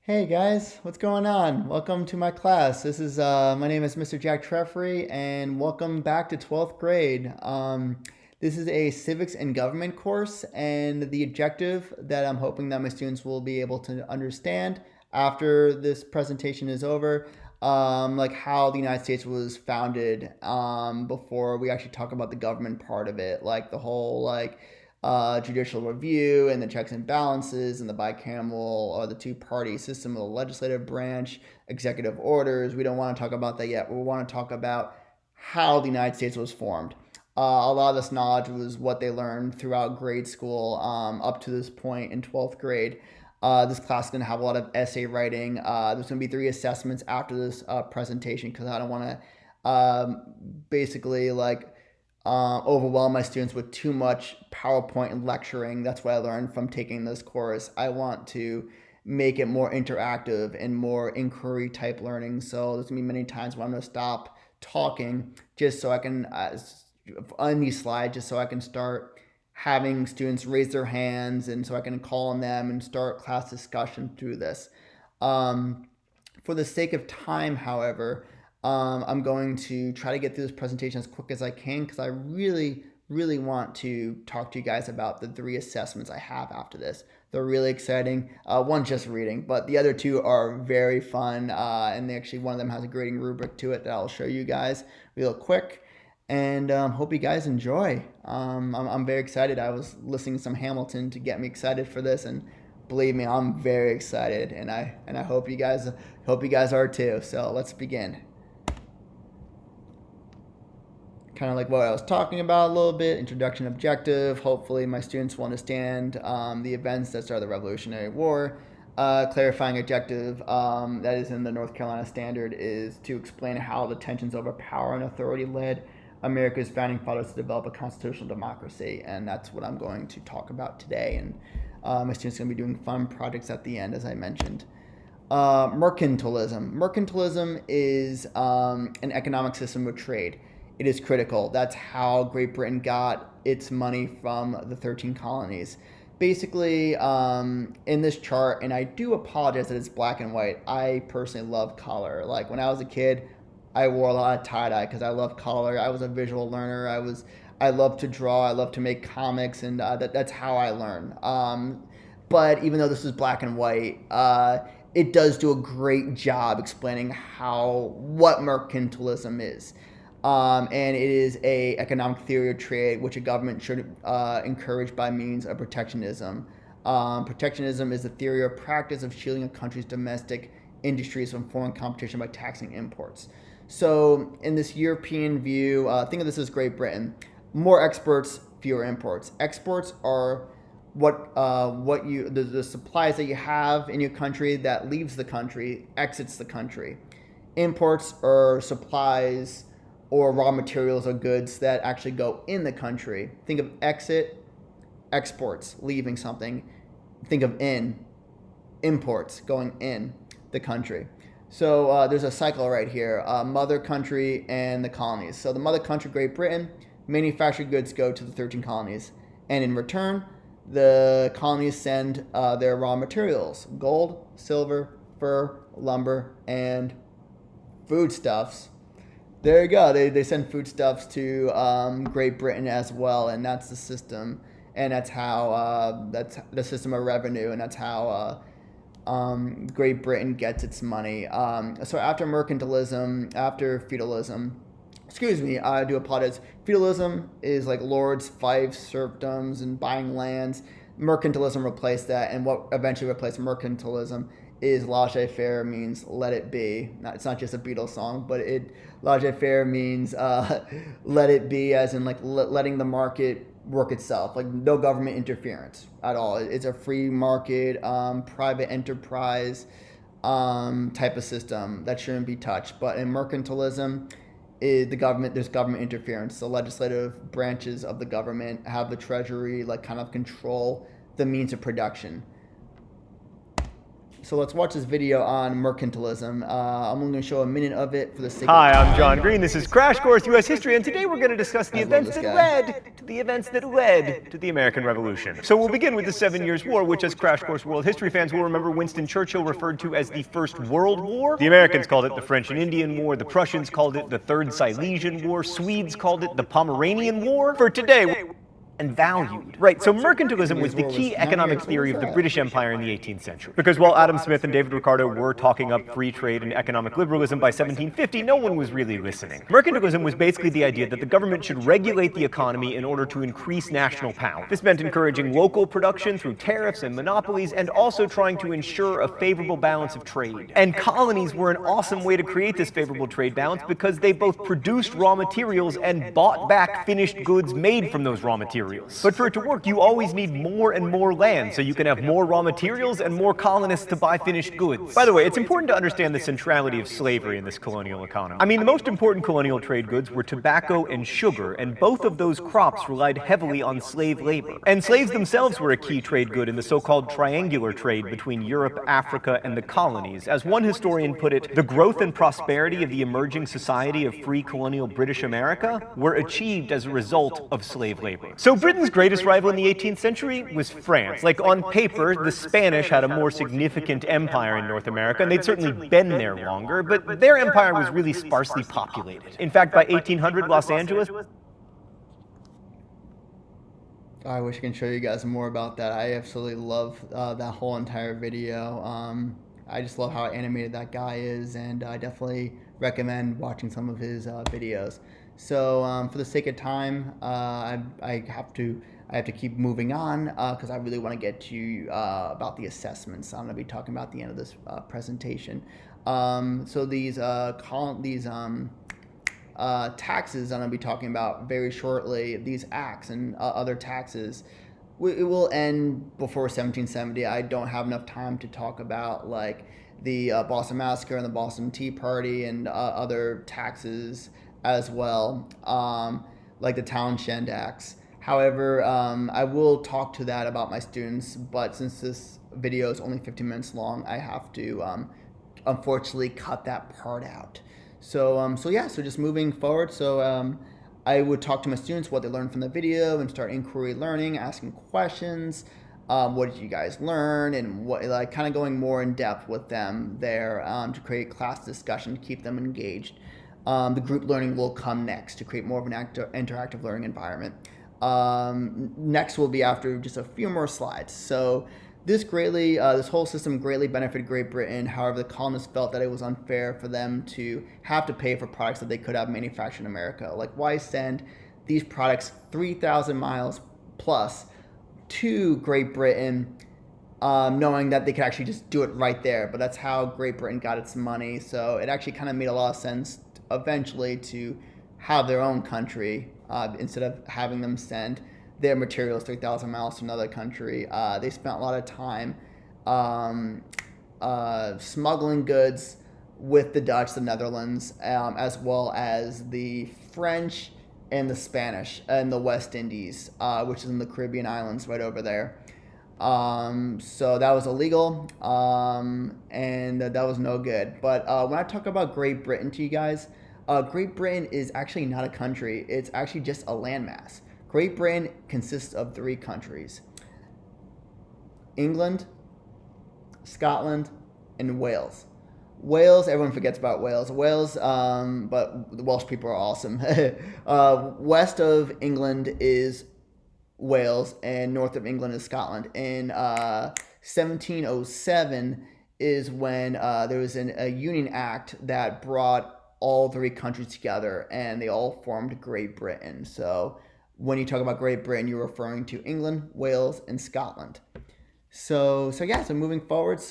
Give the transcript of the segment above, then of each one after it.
Hey guys, what's going on? Welcome to my class. My name is Mr. Jack Trefry, and welcome back to 12th grade. This is a civics and government course, and the objective that I'm hoping that my students will be able to understand after this presentation is over, like how the United States was founded, before we actually talk about the government part of it, like the whole judicial review and the checks and balances and the bicameral or the two-party system of the legislative branch, executive orders. We don't want to talk about that yet. We want to talk about how the United States was formed. A lot of this knowledge was what they learned throughout grade school, up to this point in 12th grade. This class is going to have a lot of essay writing. There's going to be 3 assessments after this presentation because I don't want to basically overwhelm my students with too much PowerPoint and lecturing. That's what I learned from taking this course. I want to make it more interactive and more inquiry type learning. So there's gonna be many times when I'm gonna stop talking just so I can on these slides, just so I can start having students raise their hands and so I can call on them and start class discussion through this. For the sake of time, however, I'm going to try to get through this presentation as quick as I can because I really want to talk to you guys about the 3 assessments I have after this. They're really exciting. One just reading, but the other 2 are very fun, and one of them has a grading rubric to it that I'll show you guys real quick. And hope you guys enjoy. I'm very excited. I was listening to some Hamilton to get me excited for this, and believe me, I'm very excited, and I hope you guys are too. So let's begin. Kind of like what I was talking about a little bit, introduction objective. Hopefully my students will understand the events that started the Revolutionary War. Clarifying objective that is in the North Carolina Standard is to explain how the tensions over power and authority led America's founding fathers to develop a constitutional democracy, and that's what I'm going to talk about today. And my students are going to be doing fun projects at the end, as I mentioned. Mercantilism. Mercantilism is an economic system of trade. It is critical. That's how Great Britain got its money from the 13 colonies. Basically, in this chart, and I do apologize that it's black and white. I personally love color. Like when I was a kid, I wore a lot of tie-dye because I love color. I was a visual learner. I love to draw. I love to make comics, and that's how I learn. But even though this is black and white, it does do a great job explaining what mercantilism is. And it is a economic theory of trade which a government should encourage by means of protectionism. Protectionism is the theory or practice of shielding a country's domestic industries from foreign competition by taxing imports. So, in this European view, think of this as Great Britain: more exports, fewer imports. Exports are the supplies that you have in your country that leaves the country, exits the country. Imports are supplies or raw materials or goods that actually go in the country. Think of exit, exports, leaving something. Think of imports, going in the country. So there's a cycle right here: mother country and the colonies. So the mother country, Great Britain, manufactured goods go to the 13 colonies, and in return, the colonies send their raw materials: gold, silver, fur, lumber, and foodstuffs. There you go. They send foodstuffs to Great Britain as well, and that's the system, and that's the system of revenue, and that's how Great Britain gets its money. So after mercantilism, after feudalism, excuse me, I do apologize. Feudalism is like lords, fiefs, serfdoms, and buying lands. Mercantilism replaced that, and what eventually replaced mercantilism is laissez-faire, means let it be. It's not just a Beatles song, but laissez-faire means let it be, as in letting the market work itself, like no government interference at all. It's a free market, private enterprise type of system that shouldn't be touched. But in mercantilism, there's government interference. The legislative branches of the government have the treasury kind of control the means of production. So let's watch this video on mercantilism. I'm only going to show a minute of it for the sake of Hi, time. I'm John Green. This is Crash Course U.S. History, and today we're going to discuss the I love events this that guy. led to the events that led to the American Revolution. So we'll begin with the 7 Years' War, which, as Crash Course World History fans will remember, Winston Churchill referred to as the First World War. The Americans called it the French and Indian War. The Prussians called it the Third Silesian War. Swedes called it the Pomeranian War. For today, and valued. Right, so mercantilism was the key economic theory of the British Empire in the 18th century. Because while Adam Smith and David Ricardo were talking up free trade and economic liberalism by 1750, no one was really listening. Mercantilism was basically the idea that the government should regulate the economy in order to increase national power. This meant encouraging local production through tariffs and monopolies, and also trying to ensure a favorable balance of trade. And colonies were an awesome way to create this favorable trade balance because they both produced raw materials and bought back finished goods made from those raw materials. But for it to work, you always need more and more land, so you can have more raw materials and more colonists to buy finished goods. By the way, it's important to understand the centrality of slavery in this colonial economy. I mean, the most important colonial trade goods were tobacco and sugar, and both of those crops relied heavily on slave labor. And slaves themselves were a key trade good in the so-called triangular trade between Europe, Africa, and the colonies. As one historian put it, the growth and prosperity of the emerging society of free colonial British America were achieved as a result of slave labor. So Britain's greatest rival in the 18th century was France. Like, on paper, the Spanish had a more significant empire in North America, and they'd certainly been there longer, but their empire was really sparsely populated. In fact, by 1800, Los Angeles... I wish I can show you guys more about that. I absolutely love that whole entire video. I just love how animated that guy is, and I definitely recommend watching some of his videos. So for the sake of time, I have to keep moving on because I really want to get to about the assessments I'm going to be talking about at the end of this presentation. So these taxes I'm going to be talking about very shortly, these acts and other taxes, it will end before 1770. I don't have enough time to talk about like the Boston Massacre and the Boston Tea Party and other taxes as well, like the Townshend Acts. However, I will talk to that about my students, but since this video is only 15 minutes long, I have to unfortunately cut that part out. So just moving forward. So I would talk to my students what they learned from the video and start inquiry learning, asking questions. What did you guys learn, and what, like, kind of going more in depth with them there to create class discussion to keep them engaged. The group learning will come next to create more of an interactive learning environment. Next will be after just a few more slides. So this whole system greatly benefited Great Britain. However, the colonists felt that it was unfair for them to have to pay for products that they could have manufactured in America. Like, why send these products 3,000 miles plus to Great Britain, knowing that they could actually just do it right there? But that's how Great Britain got its money. So it actually kind of made a lot of sense eventually to have their own country instead of having them send their materials 3,000 miles to another country. They spent a lot of time smuggling goods with the Dutch, the Netherlands, as well as the French and the Spanish and the West Indies, which is in the Caribbean islands right over there. So that was illegal, and that was no good. But when I talk about Great Britain to you guys, Great Britain is actually not a country. It's actually just a landmass. Great Britain consists of 3 countries: England, Scotland, and Wales. Wales, everyone forgets about Wales. But the Welsh people are awesome. West of England is Wales, and north of England is Scotland. In 1707 is when there was a Union Act that brought all 3 countries together, and they all formed Great Britain. So when you talk about Great Britain, you're referring to England, Wales, and Scotland. So moving forward,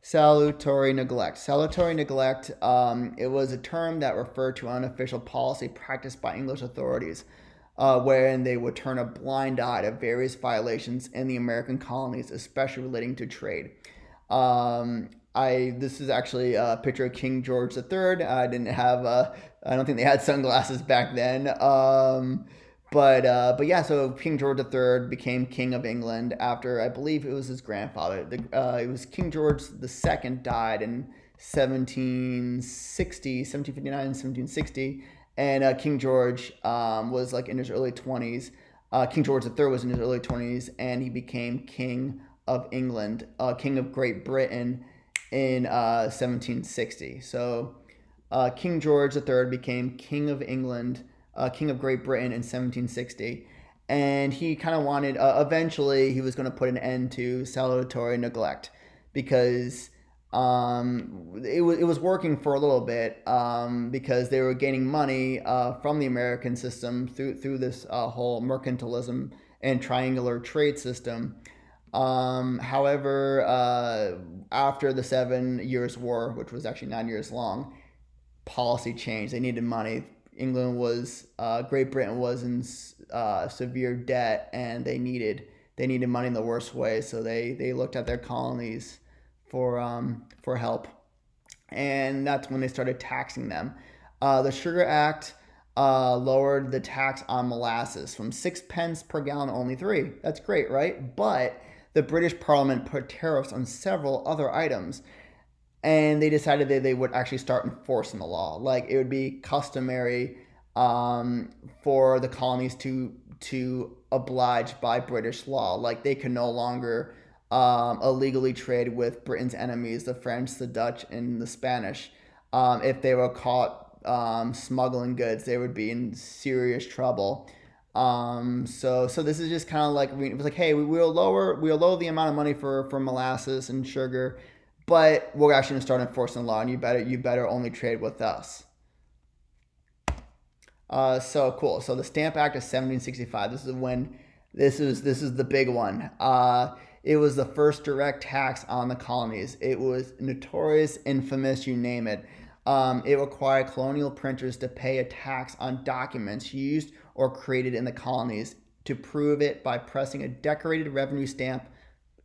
salutary neglect. Salutary neglect, it was a term that referred to unofficial policy practiced by English authorities, wherein they would turn a blind eye to various violations in the American colonies, especially relating to trade. This is actually a picture of King George III. I don't think they had sunglasses back then. But yeah, so King George III became King of England after, I believe it was his grandfather. It was King George II died in 1759, 1760, and King George was like in his early 20s. King George III was in his early 20s, and he became King of England, King of Great Britain in 1760. So King George III became King of England, King of Great Britain in 1760. And he kind of wanted, eventually, he was going to put an end to salutary neglect because it was working for a little bit because they were gaining money from the American system through this whole mercantilism and triangular trade system. However, after the 7 Years' War, which was actually 9 years long, policy changed. They needed money. Great Britain was in severe debt, and they needed money in the worst way. So they looked at their colonies for help, and that's when they started taxing them. The Sugar Act lowered the tax on molasses from 6 pence per gallon to only 3. That's great, right? But the British Parliament put tariffs on several other items, and they decided that they would actually start enforcing the law. Like it would be customary for the colonies to oblige by British law. Like they could no longer illegally trade with Britain's enemies, the French, the Dutch, and the Spanish. If they were caught smuggling goods, they would be in serious trouble. So this is just kind of like it was like, hey, we'll lower the amount of money for molasses and sugar, but we're actually gonna start enforcing the law, and you better only trade with us. So cool. So the Stamp Act of 1765. This is the big one. It was the first direct tax on the colonies. It was notorious, infamous, you name it. It required colonial printers to pay a tax on documents used or created in the colonies to prove it by pressing a decorated revenue stamp,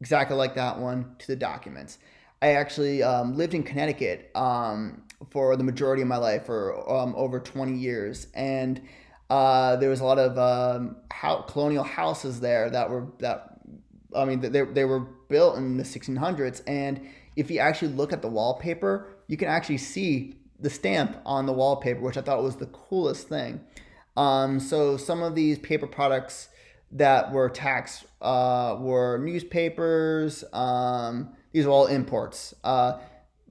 exactly like that one, to the documents. I actually lived in Connecticut for the majority of my life, for over 20 years, and there was a lot of colonial houses there they were built in the 1600s, and if you actually look at the wallpaper, you can actually see the stamp on the wallpaper, which I thought was the coolest thing. So some of these paper products that were taxed were newspapers. These are all imports.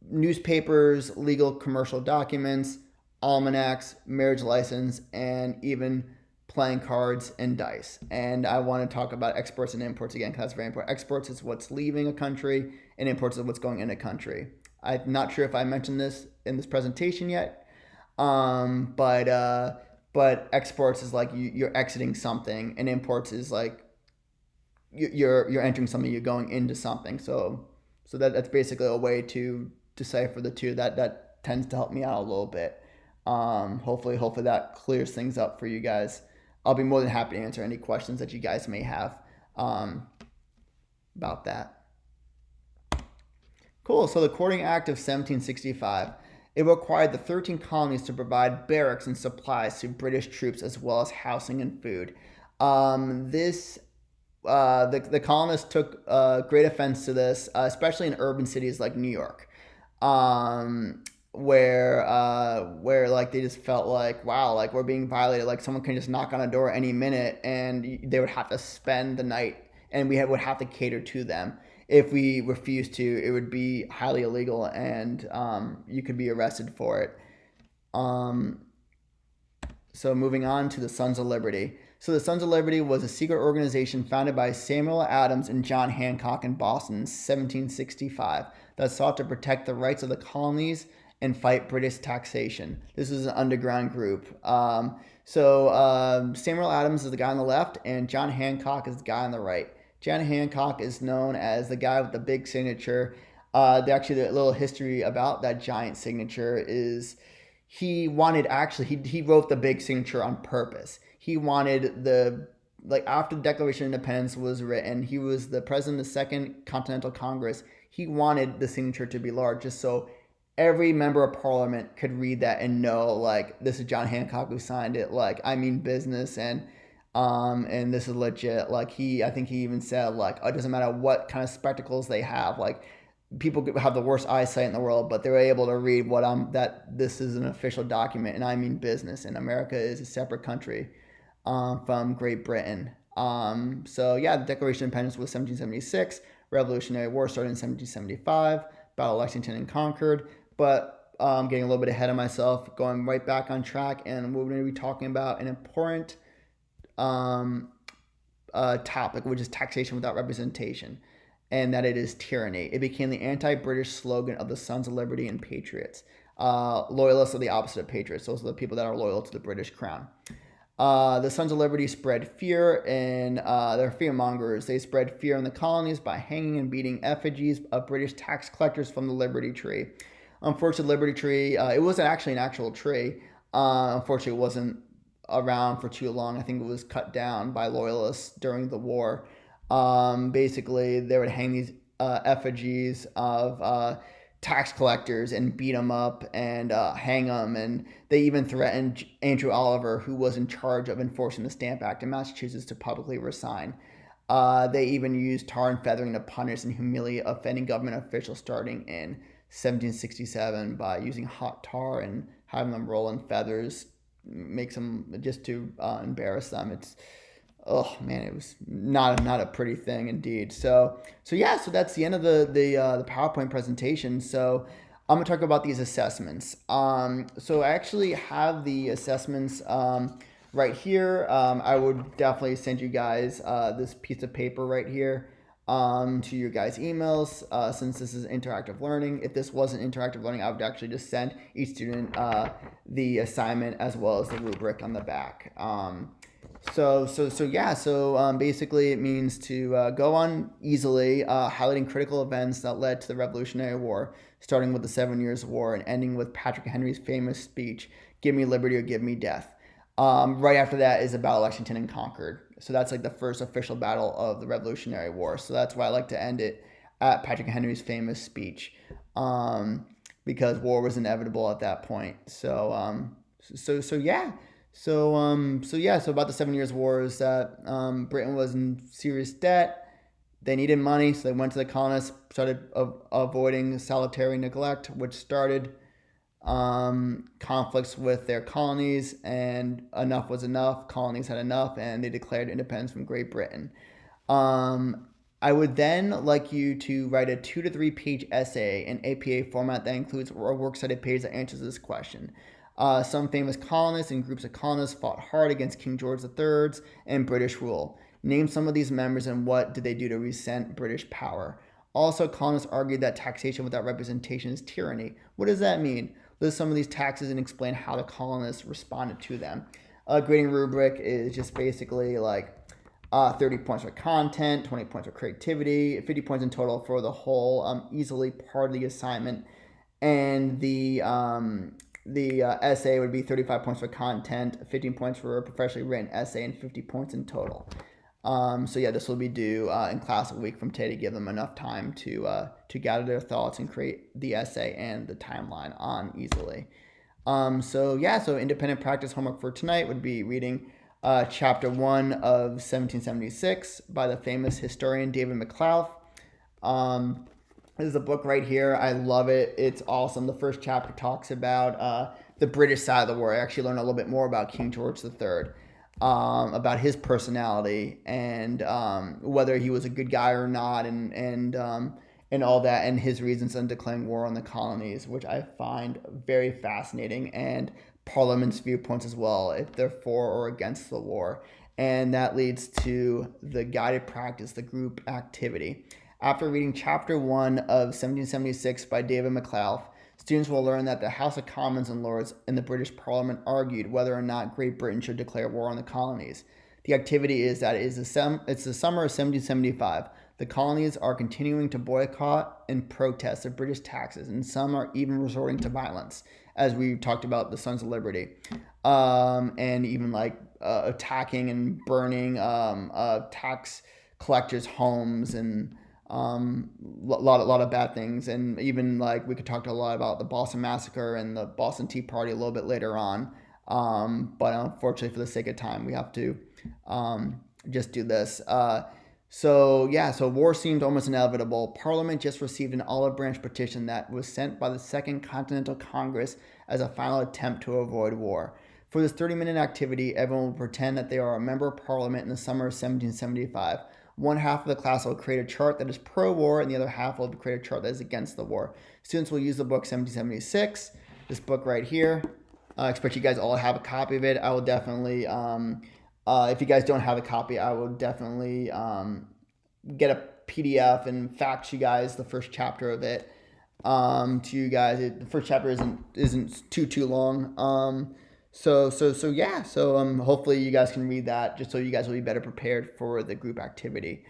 Newspapers, legal commercial documents, almanacs, marriage license, and even playing cards and dice. And I want to talk about exports and imports again because that's very important. Exports is what's leaving a country, and imports is what's going in a country. I'm not sure if I mentioned this in this presentation yet, but exports is like you're exiting something, and imports is like you're entering something, you're going into something. So that's basically a way to decipher the two. That tends to help me out a little bit. Hopefully that clears things up for you guys. I'll be more than happy to answer any questions that you guys may have about that. Cool. So the Courting Act of 1765. It required the 13 colonies to provide barracks and supplies to British troops as well as housing and food. The colonists took great offense to this, especially in urban cities like New York, where like they just felt like, wow, like we're being violated. Like someone can just knock on a door any minute, and they would have to spend the night, and would have to cater to them. If we refused to, it would be highly illegal, and you could be arrested for it. So moving on to the Sons of Liberty. So the Sons of Liberty was a secret organization founded by Samuel Adams and John Hancock in Boston in 1765 that sought to protect the rights of the colonies and fight British taxation. This is an underground group. Samuel Adams is the guy on the left, and John Hancock is the guy on the right. John Hancock is known as the guy with the big signature. The little history about that giant signature is he wrote the big signature on purpose. He wanted after the Declaration of Independence was written, he was the president of the Second Continental Congress. He wanted the signature to be large just so every member of parliament could read that and know, like, this is John Hancock who signed it. Like, I mean business, and And this is legit. Like I think he even said like, it doesn't matter what kind of spectacles they have. Like people have the worst eyesight in the world, but they're able to read that this is an official document, and I mean business. And America is a separate country from Great Britain. So yeah, the Declaration of Independence was 1776. Revolutionary War started in 1775. Battle of Lexington and Concord. But getting a little bit ahead of myself, going right back on track, and we're going to be talking about an important um, topic, which is taxation without representation, and that it is tyranny. It became the anti-British slogan of the Sons of Liberty and Patriots. Loyalists are the opposite of patriots. Those are the people that are loyal to the British crown. The Sons of Liberty spread fear, and they're fear mongers. They spread fear in the colonies by hanging and beating effigies of British tax collectors from the Liberty Tree. Unfortunately, Liberty Tree, it wasn't actually an actual tree. Unfortunately, it wasn't around for too long. I think it was cut down by loyalists during the war. Basically, they would hang these effigies of tax collectors and beat them up and hang them. And they even threatened Andrew Oliver, who was in charge of enforcing the Stamp Act in Massachusetts, to publicly resign. They even used tar and feathering to punish and humiliate offending government officials starting in 1767 by using hot tar and having them roll in feathers, makes them just to embarrass them. It's oh man, it was not a pretty thing indeed. So that's the end of the PowerPoint presentation. So I'm gonna talk about these assessments. So I actually have the assessments right here. I would definitely send you guys this piece of paper right here to your guys' emails, since this is interactive learning. If this wasn't interactive learning, I would actually just send each student the assignment as well as the rubric on the back. Basically it means to go on easily, highlighting critical events that led to the Revolutionary War, starting with the 7 Years' War and ending with Patrick Henry's famous speech, "Give me liberty or give me death." Right after that is the Battle of Lexington and Concord. So that's like the first official battle of the Revolutionary War. So that's why I like to end it at Patrick Henry's famous speech, because war was inevitable at that point. So about the 7 Years' War is that Britain was in serious debt. They needed money, so they went to the colonists, started avoiding salutary neglect, which started conflicts with their colonies, and enough was enough. Colonies had enough, and they declared independence from Great Britain. I would then like you to write a 2 to 3 page essay in APA format that includes a works cited page that answers this question. Some famous colonists and groups of colonists fought hard against King George III's and British rule. Name some of these members and what did they do to resent British power. Also, colonists argued that taxation without representation is tyranny. What does that mean? List some of these taxes and explain how the colonists responded to them. A grading rubric is just basically like 30 points for content, 20 points for creativity, 50 points in total for the whole easily part of the assignment. And the essay would be 35 points for content, 15 points for a professionally written essay, and 50 points in total. This will be due in class a week from today to give them enough time to gather their thoughts and create the essay and the timeline on easily. So independent practice homework for tonight would be reading chapter 1 of 1776 by the famous historian David McClough. This is a book right here. I love it. It's awesome. The first chapter talks about the British side of the war. I actually learned a little bit more about King George III, about his personality and whether he was a good guy or not, and all that, and his reasons in declaring war on the colonies, which I find very fascinating, and Parliament's viewpoints as well, if they're for or against the war. And that leads to the guided practice, the group activity. After reading chapter 1 of 1776 by David McClough, students will learn that the House of Commons and Lords in the British Parliament argued whether or not Great Britain should declare war on the colonies. The activity is that it's the summer of 1775. The colonies are continuing to boycott and protest the British taxes, and some are even resorting to violence, as we talked about the Sons of Liberty, and even attacking and burning tax collectors' homes, and lot of bad things. And even we could talk a lot about the Boston Massacre and the Boston Tea Party a little bit later on. But unfortunately, for the sake of time, we have to just do this. So war seemed almost inevitable. Parliament just received an olive branch petition that was sent by the Second Continental Congress as a final attempt to avoid war. For this 30-minute activity, everyone will pretend that they are a member of Parliament in the summer of 1775. One half of the class will create a chart that is pro-war, and the other half will create a chart that is against the war. Students will use the book 1776, this book right here. I expect you guys all have a copy of it. I will definitely, if you guys don't have a copy, I will definitely get a PDF and fax you guys the first chapter of it to you guys. The first chapter isn't too long. So hopefully you guys can read that, just so you guys will be better prepared for the group activity,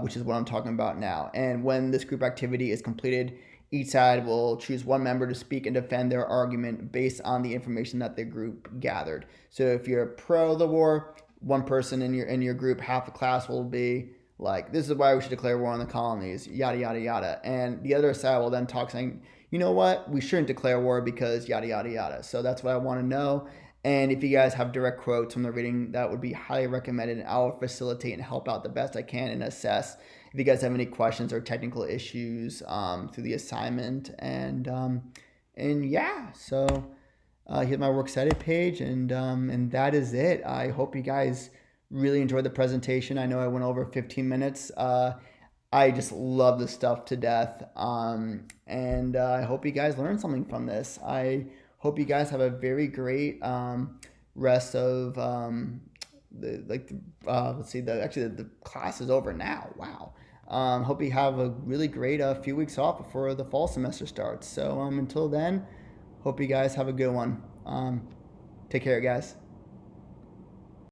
which is what I'm talking about now. And when this group activity is completed, each side will choose one member to speak and defend their argument based on the information that the group gathered. So if you're pro the war, one person in your group, half the class will be like, this is why we should declare war on the colonies, yada, yada, yada. And the other side will then talk saying, you know what, we shouldn't declare war because yada, yada, yada. So that's what I want to know. And if you guys have direct quotes from the reading, that would be highly recommended. And I will facilitate and help out the best I can and assess if you guys have any questions or technical issues through the assignment. And yeah, so here's my works cited page, and that is it. I hope you guys really enjoyed the presentation. I know I went over 15 minutes. I just love this stuff to death. And I hope you guys learned something from this. I hope you guys have a very great rest of the class is over now. Wow. Hope you have a really great few weeks off before the fall semester starts. So until then, hope you guys have a good one. Take care, guys.